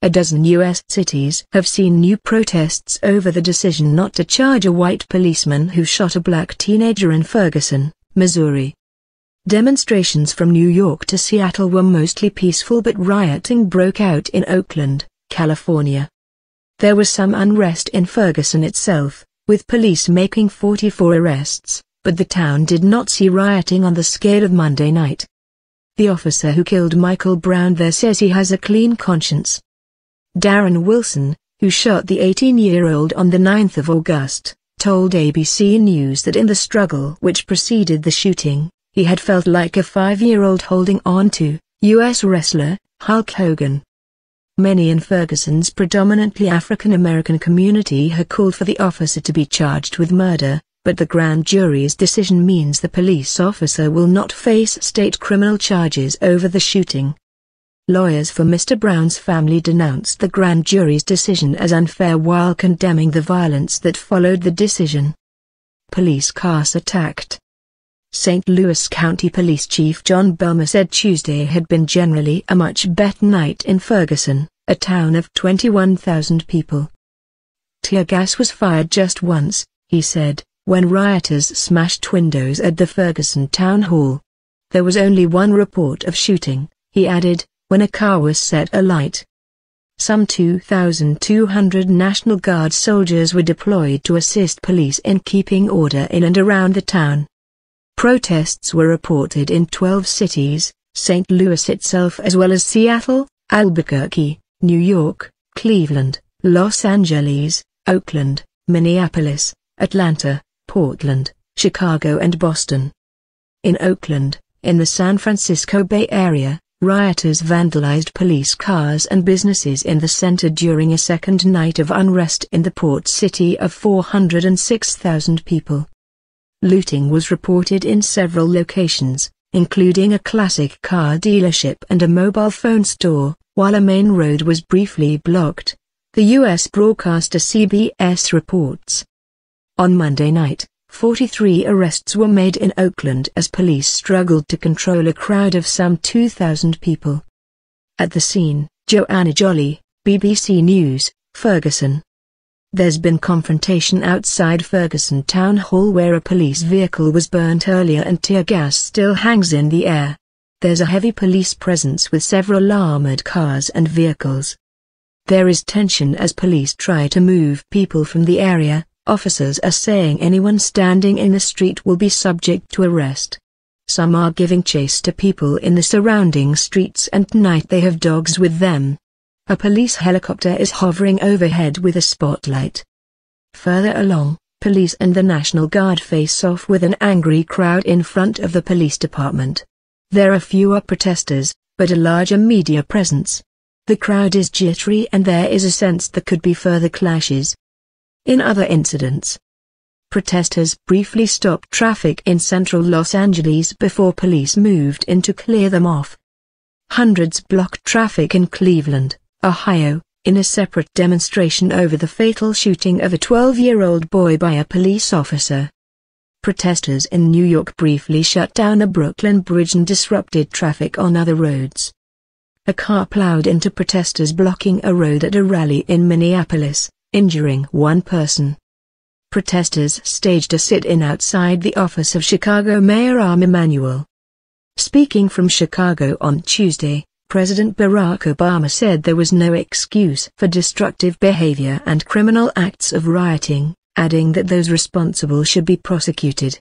A dozen U.S. cities have seen new protests over the decision not to charge a white policeman who shot a black teenager in Ferguson, Missouri. Demonstrations from New York to Seattle were mostly peaceful, but rioting broke out in Oakland, California. There was some unrest in Ferguson itself, with police making 44 arrests, but the town did not see rioting on the scale of Monday night. The officer who killed Michael Brown there says he has a clean conscience. Darren Wilson, who shot the 18-year-old on the 9th of August, told ABC News that in the struggle which preceded the shooting, he had felt like a 5-year-old holding on to U.S. wrestler Hulk Hogan. Many in Ferguson's predominantly African-American community had called for the officer to be charged with murder, but the grand jury's decision means the police officer will not face state criminal charges over the shooting. Lawyers for Mr. Brown's family denounced the grand jury's decision as unfair while condemning the violence that followed the decision. Police cars attacked. St. Louis County Police Chief John Belmer said Tuesday had been generally a much better night in Ferguson, a town of 21,000 people. Tear gas was fired just once, he said, when rioters smashed windows at the Ferguson town hall. There was only one report of shooting, he added, when a car was set alight. Some 2,200 National Guard soldiers were deployed to assist police in keeping order in and around the town. Protests were reported in 12 cities, St. Louis itself as well as Seattle, Albuquerque, New York, Cleveland, Los Angeles, Oakland, Minneapolis, Atlanta, Portland, Chicago and Boston. In Oakland, in the San Francisco Bay Area, rioters vandalized police cars and businesses in the center during a second night of unrest in the port city of 406,000 people. Looting was reported in several locations, including a classic car dealership and a mobile phone store, while a main road was briefly blocked, the U.S. broadcaster CBS reports. On Monday night, 43 arrests were made in Oakland as police struggled to control a crowd of some 2,000 people. At the scene, Joanna Jolly, BBC News, Ferguson. There's been confrontation outside Ferguson Town Hall where a police vehicle was burnt earlier and tear gas still hangs in the air. There's a heavy police presence with several armored cars and vehicles. There is tension as police try to move people from the area. Officers are saying anyone standing in the street will be subject to arrest. Some are giving chase to people in the surrounding streets and tonight they have dogs with them. A police helicopter is hovering overhead with a spotlight. Further along, police and the National Guard face off with an angry crowd in front of the police department. There are fewer protesters, but a larger media presence. The crowd is jittery and there is a sense there could be further clashes. In other incidents, protesters briefly stopped traffic in central Los Angeles before police moved in to clear them off. Hundreds blocked traffic in Cleveland, Ohio, in a separate demonstration over the fatal shooting of a 12-year-old boy by a police officer. Protesters in New York briefly shut down a Brooklyn bridge and disrupted traffic on other roads. A car plowed into protesters blocking a road at a rally in Minneapolis, injuring one person. Protesters staged a sit-in outside the office of Chicago Mayor Rahm Emanuel. Speaking from Chicago on Tuesday, President Barack Obama said there was no excuse for destructive behavior and criminal acts of rioting, adding that those responsible should be prosecuted.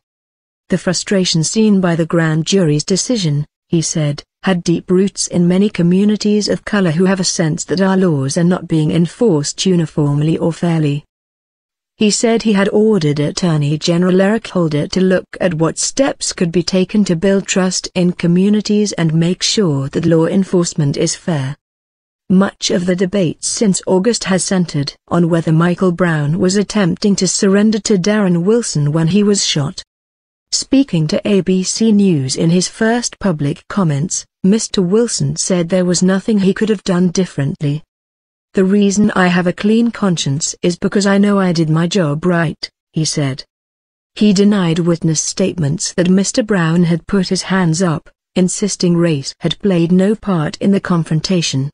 The frustration seen by the grand jury's decision, he said, had deep roots in many communities of color who have a sense that our laws are not being enforced uniformly or fairly. He said he had ordered Attorney General Eric Holder to look at what steps could be taken to build trust in communities and make sure that law enforcement is fair. Much of the debate since August has centered on whether Michael Brown was attempting to surrender to Darren Wilson when he was shot. Speaking to ABC News in his first public comments, Mr. Wilson said there was nothing he could have done differently. "The reason I have a clean conscience is because I know I did my job right," he said. He denied witness statements that Mr. Brown had put his hands up, insisting race had played no part in the confrontation.